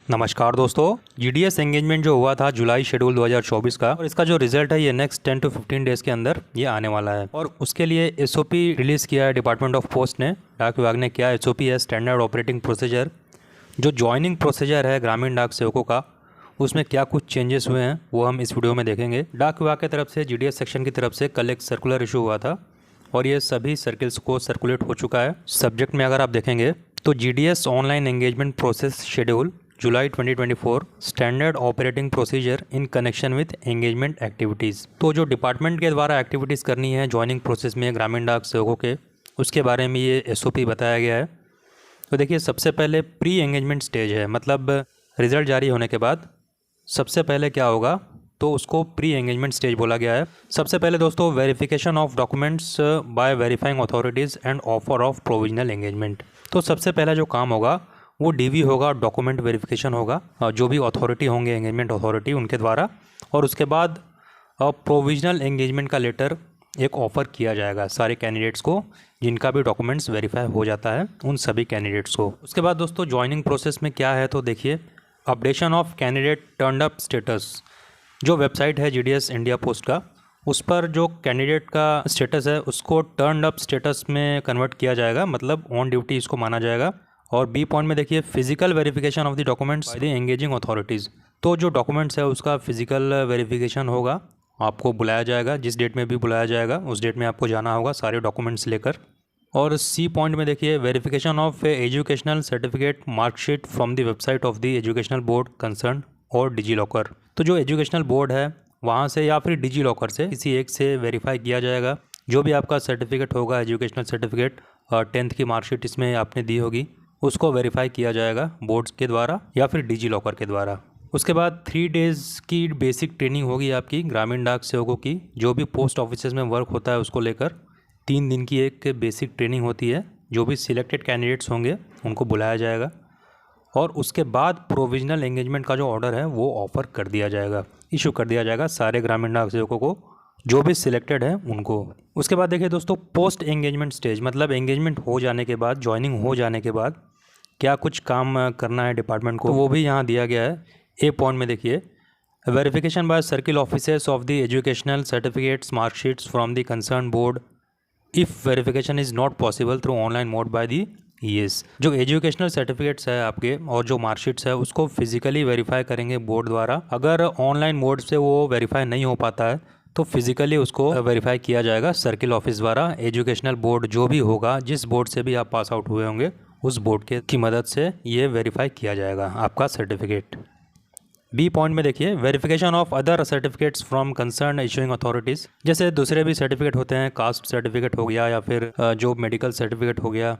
नमस्कार दोस्तों। GDS engagement जो हुआ था जुलाई शेड्यूल 2024 का, और इसका जो रिजल्ट है ये नेक्स्ट 10 to 15 डेज के अंदर ये आने वाला है। और उसके लिए एसओपी रिलीज़ किया है डिपार्टमेंट ऑफ पोस्ट ने, डाक विभाग ने किया। एसओपी है स्टैंडर्ड ऑपरेटिंग प्रोसीजर। जो ज्वाइनिंग प्रोसीजर है ग्रामीण डाक सेवकों का, उसमें क्या कुछ चेंजेस हुए हैं वो हम इस वीडियो में देखेंगे। डाक विभाग की तरफ से जीडीएस सेक्शन की तरफ से कल एक सर्कुलर इशू हुआ था और ये सभी सर्किल्स को सर्कुलेट हो चुका है। सब्जेक्ट में अगर आप देखेंगे तो GDS online engagement process schedule July 2024 standard operating procedure in connection with engagement activities. तो जो डिपार्टमेंट के द्वारा एक्टिविटीज़ करनी है ज्वाइनिंग प्रोसेस में ग्रामीण डाक सेवकों के, उसके बारे में ये एसओपी बताया गया है। तो देखिए, सबसे पहले प्री एंगेजमेंट स्टेज है, मतलब रिजल्ट जारी होने के बाद सबसे पहले क्या होगा तो उसको प्री एंगेजमेंट स्टेज बोला गया है। सबसे पहले दोस्तों verification of documents by verifying authorities and offer of provisional engagement. तो सबसे पहला जो काम होगा वो डीवी होगा, डॉक्यूमेंट वेरिफिकेशन होगा जो भी अथॉरिटी होंगे एंगेजमेंट अथॉरिटी उनके द्वारा। और उसके बाद प्रोविजनल एंगेजमेंट का लेटर एक ऑफ़र किया जाएगा सारे कैंडिडेट्स को जिनका भी डॉक्यूमेंट्स वेरीफाई हो जाता है, उन सभी कैंडिडेट्स को। उसके बाद दोस्तों ज्वाइनिंग प्रोसेस में क्या है तो देखिए, updation of candidate turn up status. जो वेबसाइट है जीडीएस इंडिया पोस्ट का, उस पर जो कैंडिडेट का स्टेटस है उसको टर्न अप स्टेटस में कन्वर्ट किया जाएगा, मतलब ऑन ड्यूटी इसको माना जाएगा। और बी पॉइंट में देखिए, physical verification of the documents by the engaging authorities. तो जो डॉक्यूमेंट्स है उसका फिजिकल वेरिफिकेशन होगा, आपको बुलाया जाएगा, जिस डेट में भी बुलाया जाएगा उस डेट में आपको जाना होगा सारे डॉक्यूमेंट्स लेकर। और सी पॉइंट में देखिए, verification of educational certificate marksheet from the website of the educational board concern और डिजी लॉकर। तो जो एजुकेशनल बोर्ड है वहाँ से या फिर डिजी लॉकर से किसी एक से वेरीफाई किया जाएगा। जो भी आपका सर्टिफिकेट होगा, एजुकेशनल सर्टिफिकेट, 10th की मार्कशीट इसमें आपने दी होगी, उसको वेरीफाई किया जाएगा बोर्ड्स के द्वारा या फिर डिजी लॉकर के द्वारा। उसके बाद 3 डेज़ की बेसिक ट्रेनिंग होगी आपकी ग्रामीण डाक सेवकों की। जो भी पोस्ट ऑफिसेज में वर्क होता है उसको लेकर 3 दिन की एक बेसिक ट्रेनिंग होती है। जो भी सिलेक्टेड कैंडिडेट्स होंगे उनको बुलाया जाएगा और उसके बाद प्रोविजनल एंगेजमेंट का जो ऑर्डर है वो ऑफ़र कर दिया जाएगा, इशू कर दिया जाएगा सारे ग्रामीण डाक सेवकों को जो भी सिलेक्टेड है उनको। उसके बाद देखिए दोस्तों, पोस्ट एंगेजमेंट स्टेज, मतलब एंगेजमेंट हो जाने के बाद, ज्वाइनिंग हो जाने के बाद क्या कुछ काम करना है डिपार्टमेंट को, वो भी यहाँ दिया गया है। ए पॉइंट में देखिए, verification by circle officers of the educational certificates marksheets from the concern board if verification is not possible through online mode by the ES. जो एजुकेशनल सर्टिफिकेट्स है आपके और जो मार्कशीट्स है उसको फिजिकली वेरीफाई करेंगे बोर्ड द्वारा। अगर ऑनलाइन मोड से वो वेरीफाई नहीं हो पाता है तो फिजिकली उसको वेरीफाई किया जाएगा सर्किल ऑफिस द्वारा। एजुकेशनल बोर्ड जो भी होगा, जिस बोर्ड से भी आप पास आउट हुए होंगे, उस बोर्ड की मदद से ये वेरीफाई किया जाएगा आपका सर्टिफिकेट। बी पॉइंट में देखिए, verification of other certificates from concern issuing authorities. जैसे दूसरे भी सर्टिफिकेट होते हैं, कास्ट सर्टिफिकेट हो गया या फिर जो मेडिकल सर्टिफिकेट हो गया,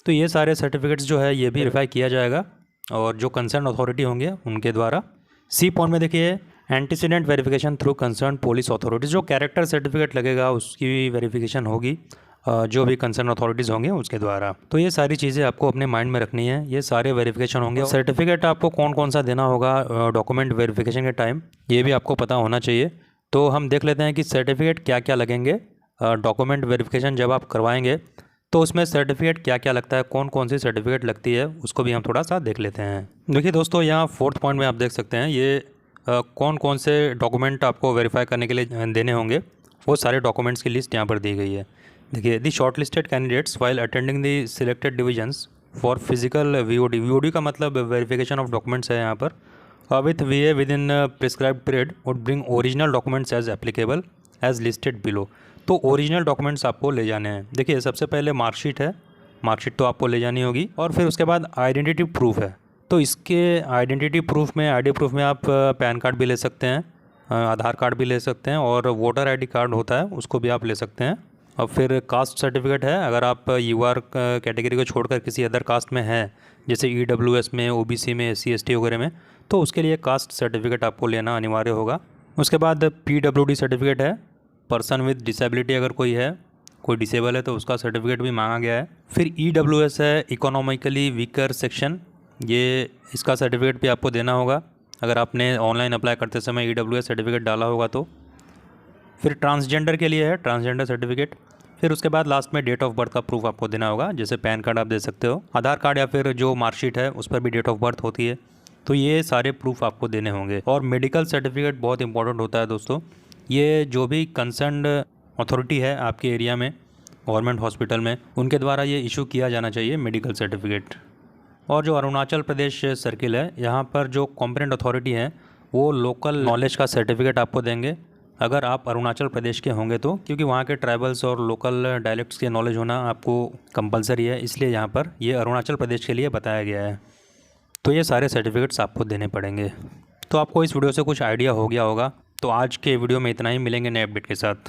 तो ये सारे सर्टिफिकेट्स जो है ये भी वेरीफाई किया जाएगा और जो कंसर्न अथॉरिटी होंगे उनके द्वारा। सी पॉइंट में देखिए, antecedent verification through concern police authorities. जो कैरेक्टर सर्टिफिकेट लगेगा उसकी वेरिफिकेशन होगी जो भी कंसर्न अथॉरिटीज़ होंगे उसके द्वारा। तो ये सारी चीज़ें आपको अपने माइंड में रखनी है, ये सारे वेरिफिकेशन होंगे। सर्टिफिकेट आपको कौन कौन सा देना होगा डॉक्यूमेंट वेरिफिकेशन के टाइम, ये भी आपको पता होना चाहिए। तो हम देख लेते हैं कि सर्टिफिकेट क्या क्या लगेंगे डॉक्यूमेंट वेरिफिकेशन जब आप करवाएंगे, तो उसमें सर्टिफिकेट क्या क्या लगता है, कौन कौन सी सर्टिफिकेट लगती है, उसको भी हम थोड़ा सा देख लेते हैं। देखिए दोस्तों, यहाँ 4th पॉइंट में आप देख सकते हैं ये कौन कौन से डॉक्यूमेंट आपको वेरीफाई करने के लिए देने होंगे, वो सारे डॉक्यूमेंट्स की लिस्ट यहाँ पर दी गई है। देखिए, the shortlisted candidates while attending the selected divisions for physical VOD. VOD का मतलब वेरिफिकेशन ऑफ डॉक्यूमेंट्स है यहाँ पर। With VA within prescribed period would bring original documents as applicable as listed below. तो original documents आपको ले जाने हैं। देखिए, सबसे पहले मार्कशीट है, मार्कशीट तो आपको ले जानी होगी। और फिर उसके बाद आइडेंटिटी प्रूफ है, तो इसके आइडेंटिटी प्रूफ में, आईडी प्रूफ में आप पैन कार्ड भी ले सकते हैं, आधार कार्ड भी ले सकते हैं और वोटर आईडी कार्ड होता है उसको भी आप ले सकते हैं। और फिर कास्ट सर्टिफिकेट है, अगर आप यूआर कैटेगरी को छोड़कर किसी अदर कास्ट में हैं, जैसे ईडब्ल्यूएस में, ओबीसी में, एससी एसटी वगैरह में, तो उसके लिए कास्ट सर्टिफिकेट आपको लेना अनिवार्य होगा। उसके बाद पीडब्ल्यूडी सर्टिफिकेट है, पर्सन विद डिसेबिलिटी अगर कोई है, कोई डिसेबल है तो उसका सर्टिफिकेट भी मांगा गया है। फिर ईडब्ल्यूएस है, इकोनॉमिकली वीकर सेक्शन, ये इसका सर्टिफिकेट भी आपको देना होगा अगर आपने ऑनलाइन अप्लाई करते समय ईडब्ल्यूएस सर्टिफिकेट डाला होगा तो। फिर ट्रांसजेंडर के लिए है ट्रांसजेंडर सर्टिफिकेट। फिर उसके बाद लास्ट में डेट ऑफ बर्थ का प्रूफ आपको देना होगा, जैसे पैन कार्ड आप दे सकते हो, आधार कार्ड या फिर जो मार्कशीट है उस पर भी डेट ऑफ बर्थ होती है। तो ये सारे प्रूफ आपको देने होंगे। और मेडिकल सर्टिफिकेट बहुत इंपॉर्टेंट होता है दोस्तों। ये जो भी कंसर्न्ड अथॉरिटी है आपके एरिया में, गवर्नमेंट हॉस्पिटल में, उनके द्वारा ये इशू किया जाना चाहिए मेडिकल सर्टिफिकेट। और जो अरुणाचल प्रदेश सर्किल है, यहाँ पर जो कॉम्पिटेंट अथॉरिटी है वो लोकल नॉलेज का सर्टिफिकेट आपको देंगे अगर आप अरुणाचल प्रदेश के होंगे तो, क्योंकि वहाँ के ट्राइबल्स और लोकल डायलेक्ट्स के नॉलेज होना आपको कंपलसरी है, इसलिए यहाँ पर ये अरुणाचल प्रदेश के लिए बताया गया है। तो ये सारे सर्टिफिकेट्स आपको देने पड़ेंगे। तो आपको इस वीडियो से कुछ आइडिया हो गया होगा। तो आज के वीडियो में इतना ही, मिलेंगे नए अपडेट के साथ।